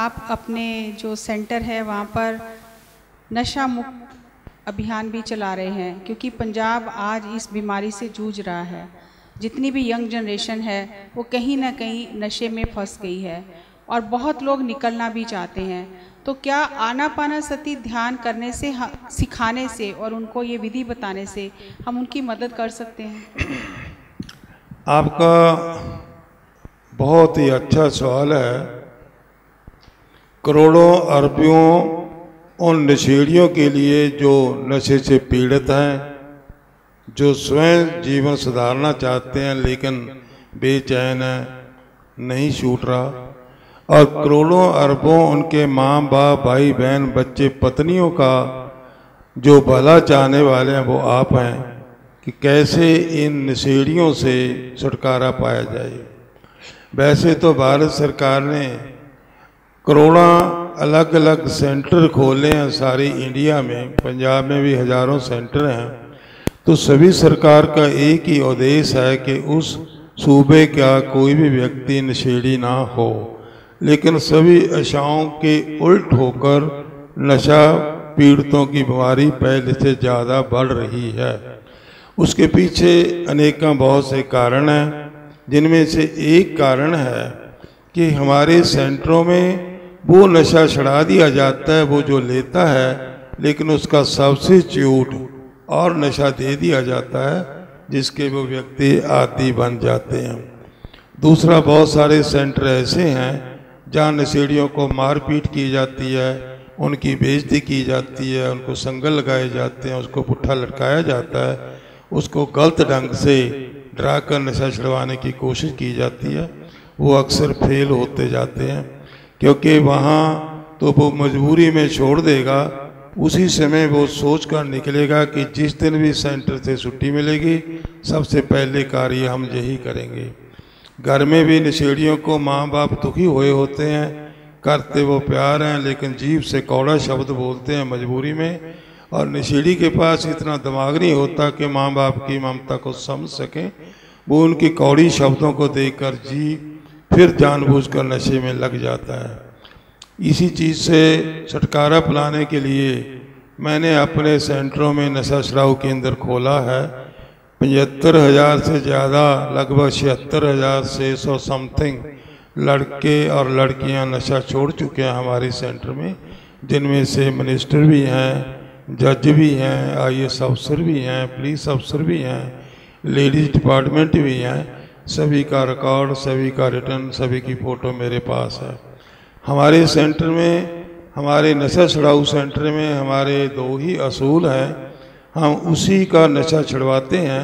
आप अपने जो सेंटर है वहाँ पर नशा मुक्त अभियान भी चला रहे हैं, क्योंकि पंजाब आज इस बीमारी से जूझ रहा है। जितनी भी यंग जनरेशन है वो कहीं ना कहीं नशे में फंस गई है और बहुत लोग निकलना भी चाहते हैं। तो क्या आनापानसति ध्यान करने से, सिखाने से और उनको ये विधि बताने से हम उनकी मदद कर सकते हैं? आपका बहुत ही अच्छा सवाल है। करोड़ों अरबियों उन नशेड़ियों के लिए जो नशे से पीड़ित हैं, जो स्वयं जीवन सुधारना चाहते हैं लेकिन बेचैन हैं, नहीं छूट रहा, और करोड़ों अरबों उनके माँ बाप, भाई बहन, बच्चे, पत्नियों का जो भला चाहने वाले हैं वो आप हैं कि कैसे इन नशेड़ियों से छुटकारा पाया जाए। वैसे तो भारत सरकार ने करोड़ों अलग अलग सेंटर खोले हैं सारी इंडिया में, पंजाब में भी हजारों सेंटर हैं। तो सभी सरकार का एक ही उद्देश्य है कि उस सूबे का कोई भी व्यक्ति नशेड़ी ना हो, लेकिन सभी आशाओं के उल्ट होकर नशा पीड़ितों की बीमारी पहले से ज़्यादा बढ़ रही है। उसके पीछे अनेकों बहुत से कारण हैं, जिनमें से एक कारण है कि हमारे सेंटरों में वो नशा छुड़ा दिया जाता है, वो जो लेता है, लेकिन उसका सब्स्टिट्यूट और नशा दे दिया जाता है जिसके वो व्यक्ति आदी बन जाते हैं। दूसरा, बहुत सारे सेंटर ऐसे हैं जहाँ नशेड़ियों को मारपीट की जाती है, उनकी बेइज्जती की जाती है, उनको संगल लगाए जाते हैं, उसको पुट्ठा लटकाया जाता है, उसको गलत ढंग से डरा कर नशा छुड़वाने की कोशिश की जाती है। वो अक्सर फेल होते जाते हैं, क्योंकि वहाँ तो वो मजबूरी में छोड़ देगा। उसी समय वो सोच कर निकलेगा कि जिस दिन भी सेंटर से छुट्टी मिलेगी सबसे पहले कार्य हम यही करेंगे। घर में भी नशेड़ियों को माँ बाप दुखी हुए होते हैं, करते वो प्यार हैं, लेकिन जीभ से कौड़ा शब्द बोलते हैं मजबूरी में, और नशेड़ी के पास इतना दिमाग नहीं होता कि माँ बाप की ममता को समझ सकें। वो उनकी कौड़ी शब्दों को देखकर जी फिर जानबूझकर नशे में लग जाता है। इसी चीज़ से छुटकारा पाने के लिए मैंने अपने सेंटरों में नशा छुड़ाऊ केंद्र खोला है। 75,000 से ज़्यादा, लगभग 76,600 समथिंग लड़के और लड़कियां नशा छोड़ चुके हैं हमारे सेंटर में, जिनमें से मिनिस्टर भी हैं, जज भी हैं, IAS अफसर भी हैं, पुलिस अफसर भी हैं, लेडीज़ डिपार्टमेंट भी हैं। सभी का रिकॉर्ड, सभी का रिटर्न, सभी की फ़ोटो मेरे पास है। हमारे सेंटर में, हमारे नशा छुड़ाऊ सेंटर में हमारे दो ही असूल हैं। हम उसी का नशा छुड़वाते हैं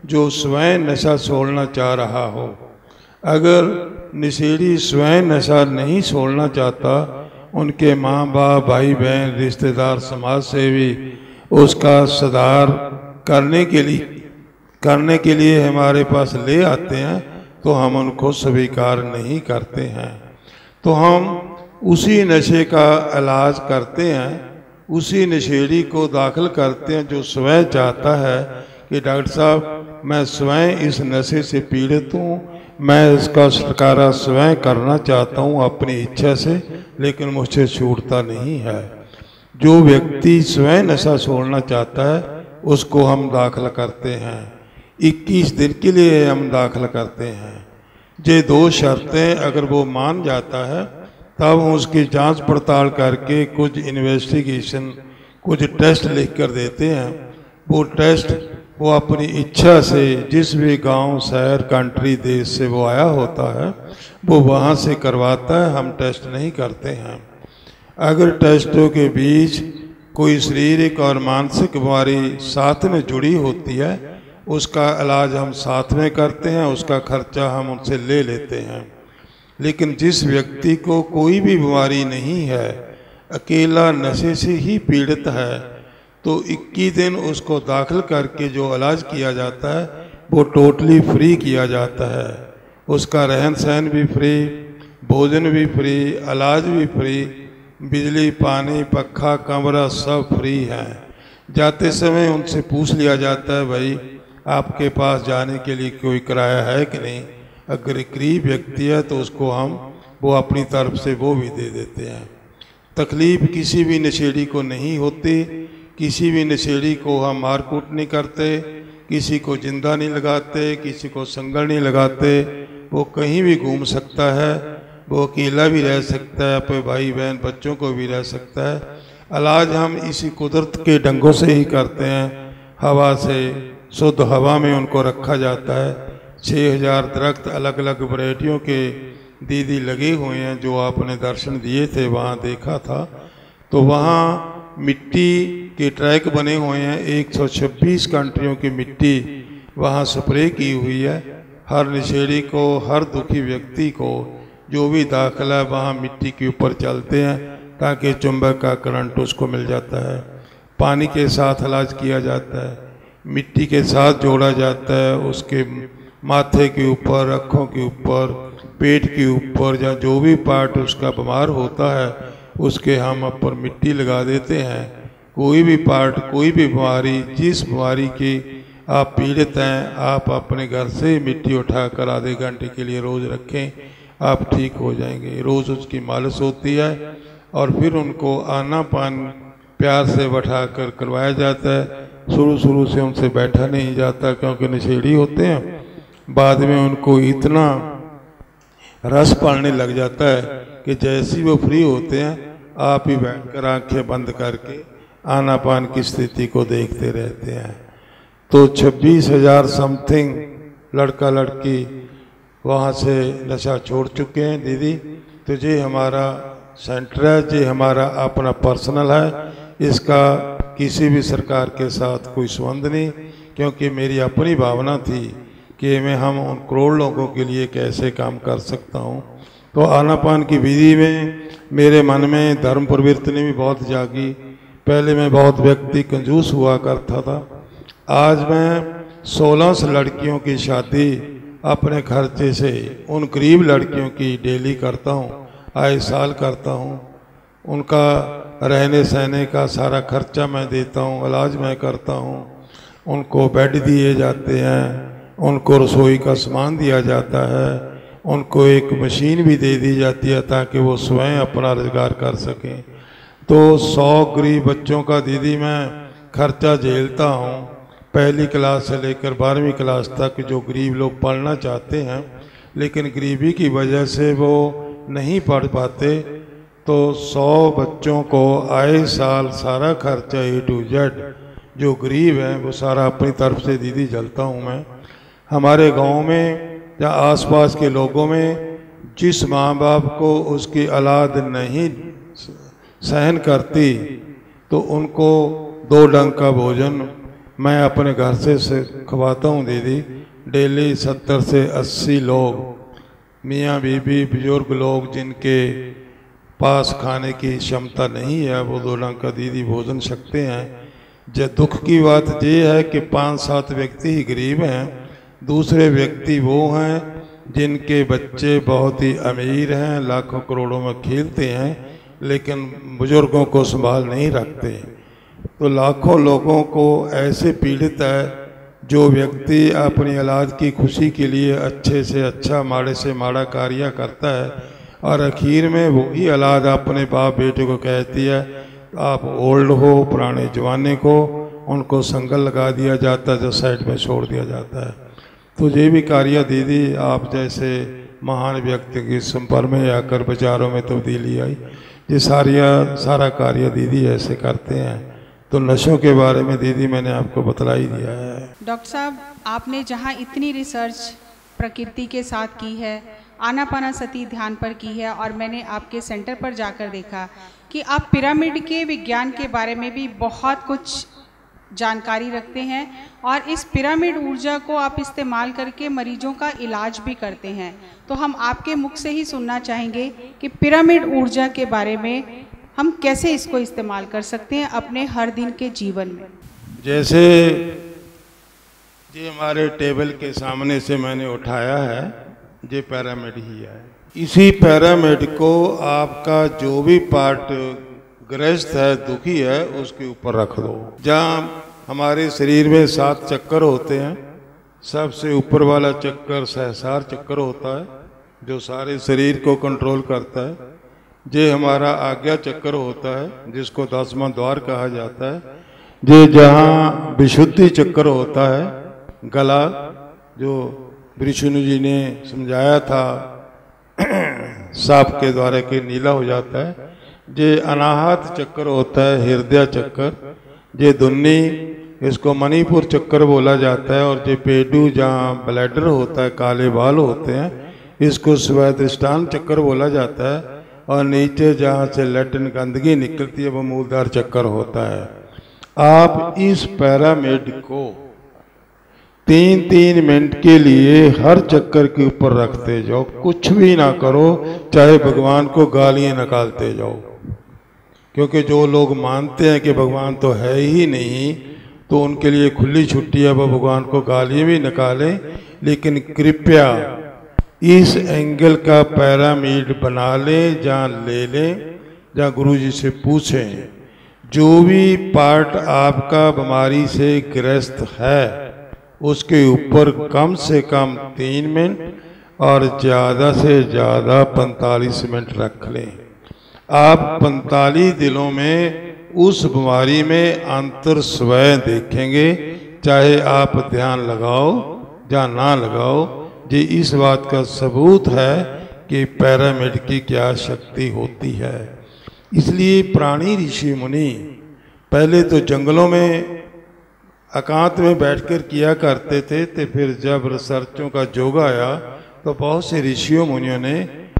जो स्वयं नशा छोड़ना चाह रहा हो। अगर नशेड़ी स्वयं नशा नहीं छोड़ना चाहता, उनके माँ बाप, भाई बहन, रिश्तेदार, समाज सेवी उसका सुधार करने के लिए हमारे पास ले आते हैं, तो हम उनको स्वीकार नहीं करते हैं। तो हम उसी नशे का इलाज करते हैं, उसी नशेड़ी को दाखिल करते हैं जो स्वयं चाहता है कि डॉक्टर साहब मैं स्वयं इस नशे से पीड़ित हूँ, मैं इसका छुटकारा स्वयं करना चाहता हूँ अपनी इच्छा से, लेकिन मुझसे छूटता नहीं है। जो व्यक्ति स्वयं नशा छोड़ना चाहता है उसको हम दाखिल करते हैं। 21 दिन के लिए हम दाखिल करते हैं। ये 2 शर्तें अगर वो मान जाता है तब हम उसकी जांच पड़ताल करके कुछ इन्वेस्टिगेशन, कुछ टेस्ट लिख कर देते हैं। वो टेस्ट वो अपनी इच्छा से जिस भी गांव, शहर, कंट्री, देश से वो आया होता है वो वहाँ से करवाता है, हम टेस्ट नहीं करते हैं। अगर टेस्टों के बीच कोई शारीरिक और मानसिक बीमारी साथ में जुड़ी होती है, उसका इलाज हम साथ में करते हैं, उसका खर्चा हम उनसे ले लेते हैं। लेकिन जिस व्यक्ति को कोई भी बीमारी नहीं है, अकेला नशे से ही पीड़ित है, तो 21 दिन उसको दाखिल करके जो इलाज किया जाता है वो टोटली फ्री किया जाता है। उसका रहन सहन भी फ्री, भोजन भी फ्री, इलाज भी फ्री, बिजली, पानी, पक्खा, कमरा सब फ्री है। जाते समय उनसे पूछ लिया जाता है भाई आपके पास जाने के लिए कोई किराया है कि नहीं। अगर गरीब व्यक्ति है तो उसको हम वो अपनी तरफ से वो भी दे देते हैं। तकलीफ़ किसी भी नशेड़ी को नहीं होती, किसी भी नशेड़ी को हम मारकूट नहीं करते, किसी को जिंदा नहीं लगाते, किसी को संगल नहीं लगाते। वो कहीं भी घूम सकता है, वो अकेला भी रह सकता है, अपने भाई बहन बच्चों को भी रह सकता है। इलाज हम इसी कुदरत के ढंगों से ही करते हैं। हवा से, शुद्ध हवा में उनको रखा जाता है। 6000 दरख्त अलग अलग वैरायटियों के दीदी लगे हुए हैं, जो आपने दर्शन दिए थे वहाँ देखा था। तो वहाँ मिट्टी के ट्रैक बने हुए हैं, 126 कंट्रियों की मिट्टी वहाँ स्प्रे की हुई है। हर नशेड़ी को, हर दुखी व्यक्ति को जो भी दाखिला वहाँ मिट्टी के ऊपर चलते हैं, ताकि चुंबक का करंट उसको मिल जाता है। पानी के साथ इलाज किया जाता है, मिट्टी के साथ जोड़ा जाता है। उसके माथे के ऊपर, आँखों के ऊपर, पेट के ऊपर, या जो भी पार्ट उसका बीमार होता है उसके हम ऊपर मिट्टी लगा देते हैं। कोई भी पार्ट, कोई भी बीमारी, जिस बीमारी की आप पीड़ित हैं, आप अपने घर से मिट्टी उठाकर आधे घंटे के लिए रोज़ रखें, आप ठीक हो जाएंगे। रोज़ उसकी मालिश होती है और फिर उनको आना पान प्यार से बैठाकर करवाया जाता है। शुरू से उनसे बैठा नहीं जाता, क्योंकि नशेड़ी होते हैं। बाद में उनको इतना रस पड़ने लग जाता है कि जैसे ही वो फ्री होते हैं, आप ही बैठकर आंखें बंद करके आना पान की स्थिति को देखते रहते हैं। तो 26,000 समथिंग लड़का लड़की वहाँ से नशा छोड़ चुके हैं दीदी। तो ये हमारा सेंटर है, ये हमारा अपना पर्सनल है, इसका किसी भी सरकार के साथ कोई संबंध नहीं। क्योंकि मेरी अपनी भावना थी कि मैं हम उन करोड़ लोगों के लिए कैसे काम कर सकता हूँ। तो आनापान की विधि में मेरे मन में धर्म प्रवृत्ति भी बहुत जागी। पहले मैं बहुत व्यक्ति कंजूस हुआ करता था। आज मैं 16 लड़कियों की शादी अपने खर्चे से उन गरीब लड़कियों की डेली करता हूँ, आए साल करता हूँ। उनका रहने सहने का सारा खर्चा मैं देता हूँ, इलाज मैं करता हूँ। उनको बेड दिए जाते हैं, उनको रसोई का सामान दिया जाता है, उनको एक मशीन भी दे दी जाती है ताकि वो स्वयं अपना रोजगार कर सकें। तो 100 गरीब बच्चों का दीदी मैं खर्चा झेलता हूँ। पहली क्लास से लेकर 12वीं क्लास तक जो गरीब लोग पढ़ना चाहते हैं, लेकिन गरीबी की वजह से वो नहीं पढ़ पाते, तो 100 बच्चों को आए साल सारा खर्चा A to Z जो गरीब हैं वो सारा अपनी तरफ से दीदी झेलता हूँ मैं। हमारे गांव में या आसपास के लोगों में जिस माँ बाप को उसकी औलाद नहीं सहन करती, तो उनको 2 डंग का भोजन मैं अपने घर से खवाता हूँ दीदी। डेली 70 से 80 लोग, मियाँ बीबी, बुजुर्ग लोग जिनके पास खाने की क्षमता नहीं है, वो 2 डंग का दीदी भोजन सकते हैं। जो दुख की बात ये है कि 5-7 व्यक्ति ही गरीब हैं, दूसरे व्यक्ति वो हैं जिनके बच्चे बहुत ही अमीर हैं, लाखों करोड़ों में खेलते हैं, लेकिन बुजुर्गों को संभाल नहीं रखते। तो लाखों लोगों को ऐसे पीड़ित है जो व्यक्ति अपनी औलाद की खुशी के लिए अच्छे से अच्छा, माड़े से माड़ा कार्य करता है, और आखिर में वही औलाद अपने बाप बेटे को कहती है आप ओल्ड हो, पुराने जमाने को, उनको संगल लगा दिया जाता है, जो साइड में छोड़ दिया जाता है। तो ये भी कार्य दीदी आप जैसे महान व्यक्ति के संपर्क में आकर विचारों में तब्दीली आई, ये सारा कार्य दीदी ऐसे करते हैं। तो नशों के बारे में दीदी मैंने आपको बतला ही दिया है। डॉक्टर साहब, आपने जहाँ इतनी रिसर्च प्रकृति के साथ की है, आनापानासती ध्यान पर की है, और मैंने आपके सेंटर पर जाकर देखा कि आप पिरामिड के विज्ञान के बारे में भी बहुत कुछ जानकारी रखते हैं, और इस पिरामिड ऊर्जा को आप इस्तेमाल करके मरीजों का इलाज भी करते हैं। तो हम आपके मुख से ही सुनना चाहेंगे कि पिरामिड ऊर्जा के बारे में हम कैसे इसको इस्तेमाल कर सकते हैं अपने हर दिन के जीवन में। जैसे ये हमारे टेबल के सामने से मैंने उठाया है, ये पिरामिड ही है। इसी पिरामिड को आपका जो भी पार्ट ग्रस्त है, दुखी है, उसके ऊपर रख दो। जहाँ हमारे शरीर में 7 चक्कर होते हैं, सबसे ऊपर वाला चक्कर सहस्रार चक्कर होता है, जो सारे शरीर को कंट्रोल करता है। ये हमारा आज्ञा चक्र होता है, जिसको 10वां द्वार कहा जाता है। ये जहाँ विशुद्धि चक्र होता है, गला, जो विष्णु जी ने समझाया था सांप के द्वारा के नीला हो जाता है। ये अनाहत चक्र होता है, हृदय चक्र। ये दुन्नी, इसको मणिपुर चक्र बोला जाता है। और ये पेडू, जहाँ ब्लैडर होता है, काले बाल होते हैं, इसको स्वादिष्टान चक्र बोला जाता है। और नीचे जहाँ से लैटिन गंदगी निकलती है, वो मूलधार चक्र होता है। आप इस पिरामिड को 3-3 मिनट के लिए हर चक्कर के ऊपर रखते जाओ, कुछ भी ना करो, चाहे भगवान को गालियाँ निकालते जाओ। क्योंकि जो लोग मानते हैं कि भगवान तो है ही नहीं, तो उनके लिए खुली छुट्टी है, वो भगवान को गालियाँ भी निकालें। लेकिन कृपया इस एंगल का पिरामिड बना लें, जहाँ ले लें, जहाँ गुरु जी से पूछें। जो भी पार्ट आपका बीमारी से ग्रस्त है, उसके ऊपर कम से कम 3 मिनट और ज़्यादा से ज़्यादा 45 मिनट रख लें। आप 45 दिनों में उस बीमारी में अंतर स्वयं देखेंगे, चाहे आप ध्यान लगाओ या ना लगाओ। ये इस बात का सबूत है कि पिरामिड की क्या शक्ति होती है। इसलिए प्राणी ऋषि मुनि पहले तो जंगलों में एकांत में बैठकर किया करते थे, तो फिर जब रिसर्चों का युग आया तो बहुत से ऋषियों मुनियों ने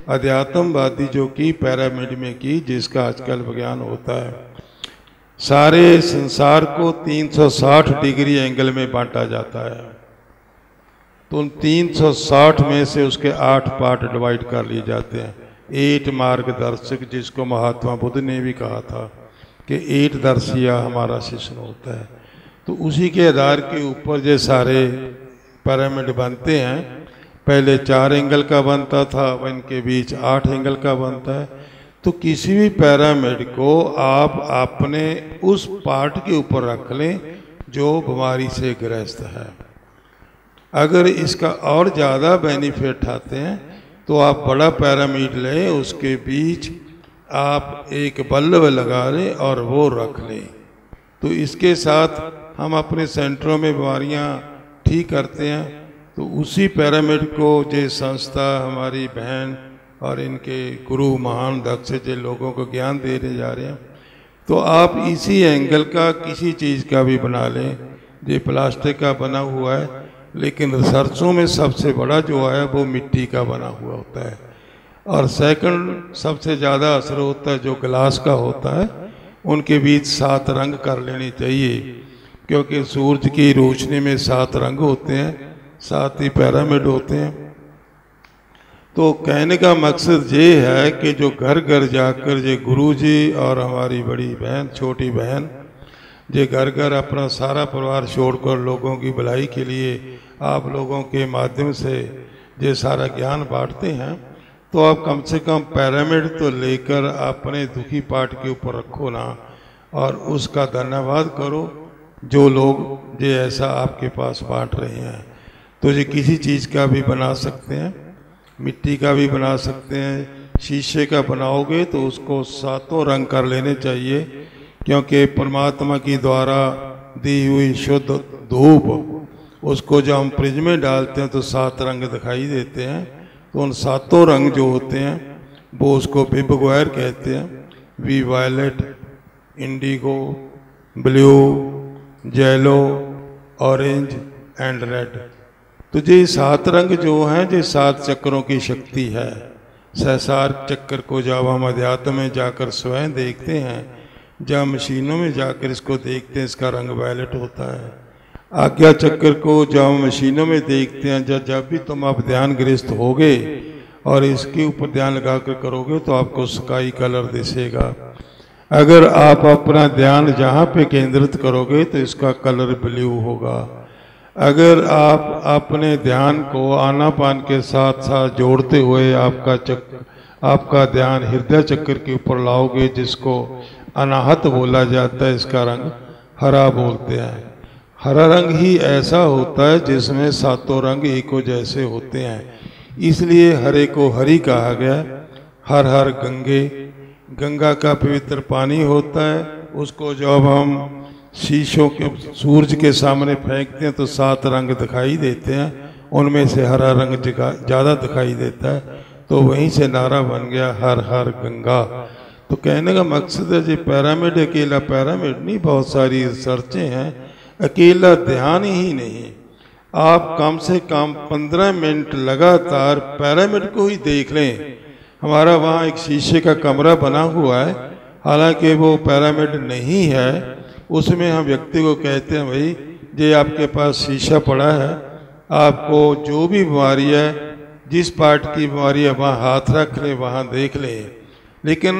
अध्यात्मवादी जो की पिरामिड में की, जिसका आजकल विज्ञान होता है। सारे संसार को 360 डिग्री एंगल में बांटा जाता है। तो उन 360 में से उसके 8 पार्ट डिवाइड कर लिए जाते हैं। 8 मार्गदर्शक, जिसको महात्मा बुद्ध ने भी कहा था कि 8 दर्शिया हमारा शिष्य होता है। तो उसी के आधार के ऊपर ये सारे पिरामिड बनते हैं। पहले 4 एंगल का बनता था, इनके बीच 8 एंगल का बनता है। तो किसी भी पिरामिड को आप अपने उस पार्ट के ऊपर रख लें जो बीमारी से ग्रस्त है। अगर इसका और ज़्यादा बेनिफिट उठाते हैं तो आप बड़ा पिरामिड लें, उसके बीच आप एक बल्ब लगा लें और वो रख लें। तो इसके साथ हम अपने सेंटरों में बीमारियां ठीक करते हैं। तो उसी पिरामिड को जो संस्था हमारी बहन और इनके गुरु महान दक्ष जो लोगों को ज्ञान देने जा रहे हैं, तो आप इसी एंगल का किसी चीज़ का भी बना लें। ये प्लास्टिक का बना हुआ है, लेकिन रिसर्चों में सबसे बड़ा जो है वो मिट्टी का बना हुआ होता है। और सेकंड सबसे ज़्यादा असर होता है जो ग्लास का होता है। उनके बीच 7 रंग कर लेने चाहिए, क्योंकि सूरज की रोशनी में 7 रंग होते हैं, 7 ही पिरामिड होते हैं। तो कहने का मकसद ये है कि जो घर घर जाकर ये गुरुजी और हमारी बड़ी बहन, छोटी बहन, ये घर घर अपना सारा परिवार छोड़कर लोगों की भलाई के लिए आप लोगों के माध्यम से ये सारा ज्ञान बांटते हैं, तो आप कम से कम पिरामिड तो लेकर अपने दुखी पार्ट के ऊपर रखो ना, और उसका धन्यवाद करो जो लोग ये ऐसा आपके पास बांट रहे हैं। तो ये किसी चीज़ का भी बना सकते हैं, मिट्टी का भी बना सकते हैं। शीशे का बनाओगे तो उसको 7 रंग कर लेने चाहिए, क्योंकि परमात्मा की द्वारा दी हुई शुद्ध धूप उसको जब हम फ्रिज में डालते हैं तो 7 रंग दिखाई देते हैं। तो उन 7 रंग जो होते हैं वो उसको बिबगवायर कहते हैं। V violet, indigo, blue, yellow, orange and red. तो ये 7 रंग जो हैं ये 7 चक्रों की शक्ति है। सहस्रार चक्र को जब हम अध्यात्म में जाकर स्वयं देखते हैं, जब मशीनों में जाकर इसको देखते हैं, इसका रंग वायलेट होता है। आज्ञा चक्र को जब मशीनों में देखते हैं, जब भी तुम आप ध्यान ग्रस्त होगे और इसके ऊपर ध्यान लगाकर करोगे तो आपको स्काई कलर दिसेगा। अगर आप अपना ध्यान जहाँ पे केंद्रित करोगे तो इसका कलर ब्लू होगा। अगर आप अपने ध्यान को आनापान के साथ साथ जोड़ते हुए आपका ध्यान हृदय चक्र के ऊपर लाओगे, जिसको अनाहत बोला जाता है, इसका रंग हरा बोलते हैं। हरा रंग ही ऐसा होता है जिसमें 7 रंग एक जैसे होते हैं। इसलिए हरे को हरि कहा गया। हर हर गंगे, गंगा का पवित्र पानी होता है, उसको जब हम शीशों के सूरज के सामने फेंकते हैं तो 7 रंग दिखाई देते हैं, उनमें से हरा रंग ज़्यादा दिखाई देता है। तो वहीं से नारा बन गया हर हर गंगा। तो कहने का मकसद है जी पिरामिड अकेला पिरामिड नहीं, बहुत सारी रिसर्चें हैं। अकेला ध्यान ही नहीं, आप कम से कम 15 मिनट लगातार पिरामिड को ही देख लें। हमारा वहाँ एक शीशे का कमरा बना हुआ है, हालांकि वो पिरामिड नहीं है। उसमें हम व्यक्ति को कहते हैं भाई ये आपके पास शीशा पड़ा है, आपको जो भी बीमारी है, जिस पार्ट की बीमारी है वहाँ हाथ रख लें, वहाँ देख लें। लेकिन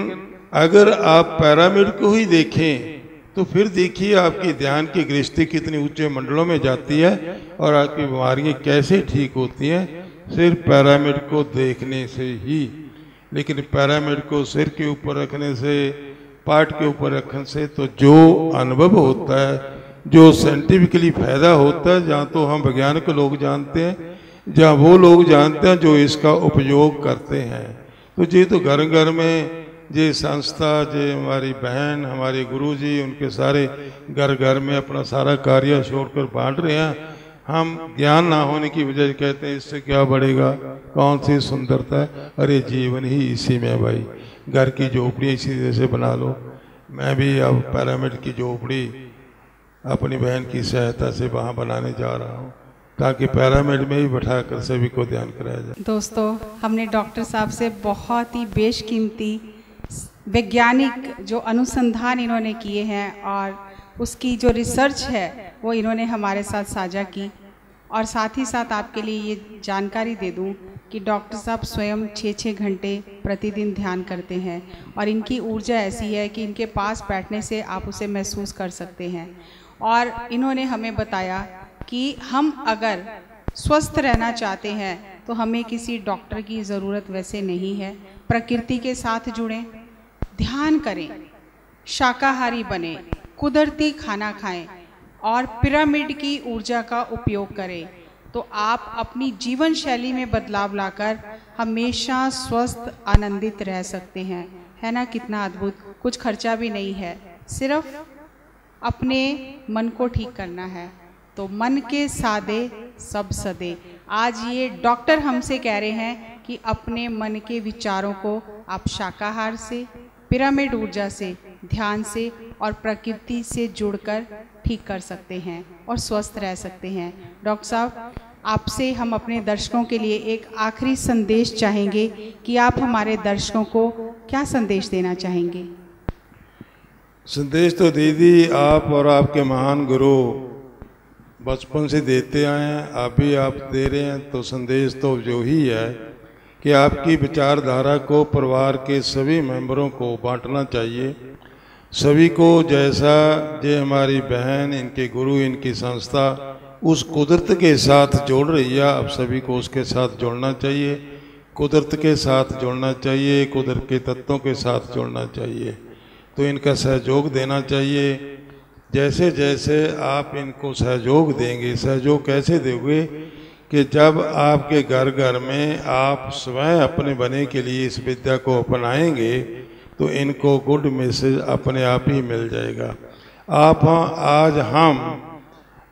अगर आप पिरामिड को ही देखें तो फिर देखिए आपकी ध्यान की दृष्टि कितनी ऊंचे मंडलों में जाती है और आपकी बीमारियाँ कैसे ठीक होती हैं सिर्फ पिरामिड को देखने से ही। लेकिन पिरामिड को सिर के ऊपर रखने से, पार्ट के ऊपर रखने से तो जो अनुभव होता है, जो साइंटिफिकली फायदा होता है, जहाँ तो हम वैज्ञानिक लोग जानते हैं, जहाँ वो लोग जानते हैं जो इसका उपयोग करते हैं। तो ये तो घर घर में ये संस्था, ये हमारी बहन, हमारे गुरुजी, उनके सारे घर घर में अपना सारा कार्य छोड़कर बांट रहे हैं। हम ज्ञान ना होने की वजह से कहते हैं इससे क्या बढ़ेगा, कौन सी सुंदरता है। अरे जीवन ही इसी में भाई, घर की झोपड़ी इसी जैसे बना लो। मैं भी अब पिरामिड की झोपड़ी अपनी बहन की सहायता से वहाँ बनाने जा रहा हूँ, ताकि पिरामिड में ही बैठाकर सभी को ध्यान कराया जाए। दोस्तों, हमने डॉक्टर साहब से बहुत ही बेशकीमती वैज्ञानिक जो अनुसंधान इन्होंने किए हैं और उसकी जो रिसर्च है वो इन्होंने हमारे साथ साझा की। और साथ ही साथ आपके लिए ये जानकारी दे दूं कि डॉक्टर साहब स्वयं 6-6 घंटे प्रतिदिन ध्यान करते हैं और इनकी ऊर्जा ऐसी है कि इनके पास बैठने से आप उसे महसूस कर सकते हैं। और इन्होंने हमें बताया कि हम अगर स्वस्थ रहना चाहते हैं तो हमें किसी डॉक्टर की ज़रूरत वैसे नहीं है। प्रकृति के साथ जुड़ें, ध्यान करें, शाकाहारी बने, कुदरती खाना खाएं और पिरामिड की ऊर्जा का उपयोग करें तो आप अपनी जीवन शैली में बदलाव लाकर हमेशा स्वस्थ आनंदित रह सकते हैं। है ना, कितना अद्भुत। कुछ खर्चा भी नहीं है, सिर्फ अपने मन को ठीक करना है। तो मन के सादे सब सदे। आज ये डॉक्टर हमसे कह रहे हैं कि अपने मन के विचारों को आप शाकाहार से, पिरामिड ऊर्जा से, ध्यान से और प्रकृति से जुड़कर ठीक कर सकते हैं और स्वस्थ रह सकते हैं। डॉक्टर साहब, आपसे हम अपने दर्शकों के लिए एक आखिरी संदेश चाहेंगे कि आप हमारे दर्शकों को क्या संदेश देना चाहेंगे? संदेश तो दीदी आप और आपके महान गुरु बचपन से देते आए हैं, आप भी आप दे रहे हैं। तो संदेश तो जो ही है कि आपकी विचारधारा को परिवार के सभी मेंबरों को बांटना चाहिए। सभी को जैसा ये हमारी बहन, इनके गुरु, इनकी संस्था उस कुदरत के साथ जोड़ रही है, अब सभी को उसके साथ जोड़ना चाहिए, कुदरत के साथ जोड़ना चाहिए, कुदरत के तत्वों के साथ जोड़ना चाहिए। तो इनका सहयोग देना चाहिए। जैसे जैसे आप इनको सहयोग देंगे, सहयोग कैसे दोगे कि जब आपके घर घर में आप स्वयं अपने बने के लिए इस विद्या को अपनाएंगे तो इनको गुड मैसेज अपने आप ही मिल जाएगा। आज हम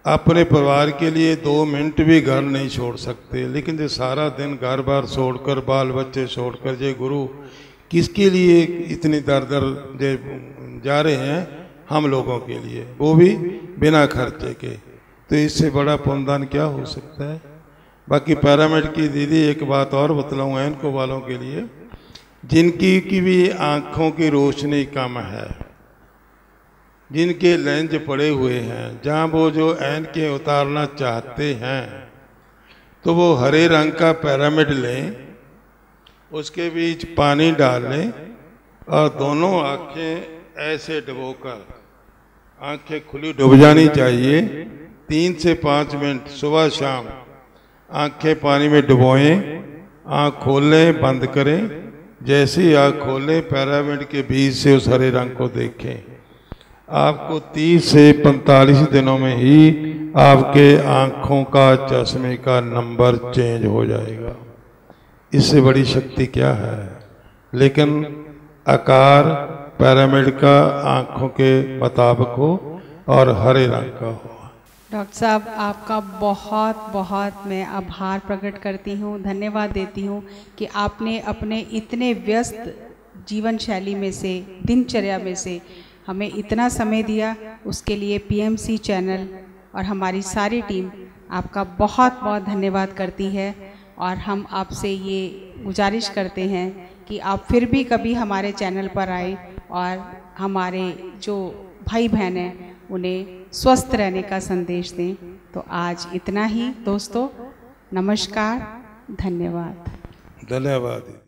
अपने परिवार के लिए 2 मिनट भी घर नहीं छोड़ सकते, लेकिन जो सारा दिन घर बार छोड़कर, बाल बच्चे छोड़कर जे गुरु किसके लिए इतनी दर दर जा रहे हैं? हम लोगों के लिए, वो भी बिना खर्चे के। तो इससे बड़ा पुण्यदान क्या हो सकता है? बाकी पिरामिड की दीदी एक बात और बतलाऊंगा इनको वालों के लिए, जिनकी की भी आँखों की रोशनी कम है, जिनके लेंस पड़े हुए हैं, जहाँ वो जो ऐनकें उतारना चाहते हैं तो वो हरे रंग का पिरामिड लें, उसके बीच पानी डाल लें और दोनों आँखें ऐसे डुबोकर, आँखें खुली डूब जानी चाहिए। 3 से 5 मिनट सुबह शाम आँखें पानी में डुबोएं, आँख खोलें, बंद करें। जैसे ही आँख खोलें, पिरामिड के बीच से उस हरे रंग को देखें। आपको 30 से 45 दिनों में ही आपके आँखों का चश्मे का नंबर चेंज हो जाएगा। इससे बड़ी शक्ति क्या है। लेकिन आकार पिरामिड का आंखों के मुताबिक हो और हरे रंग का हो। डॉक्टर साहब, आपका बहुत बहुत मैं आभार प्रकट करती हूँ, धन्यवाद देती हूँ कि आपने अपने इतने व्यस्त जीवन शैली में से, दिनचर्या में से हमें इतना समय दिया। उसके लिए पीएमसी चैनल और हमारी सारी टीम आपका बहुत बहुत धन्यवाद करती है। और हम आपसे ये गुजारिश करते हैं कि आप फिर भी कभी हमारे चैनल पर आए और हमारे जो भाई बहन हैं उन्हें स्वस्थ रहने का संदेश दें। तो आज इतना ही दोस्तों, नमस्कार, धन्यवाद। धन्यवाद।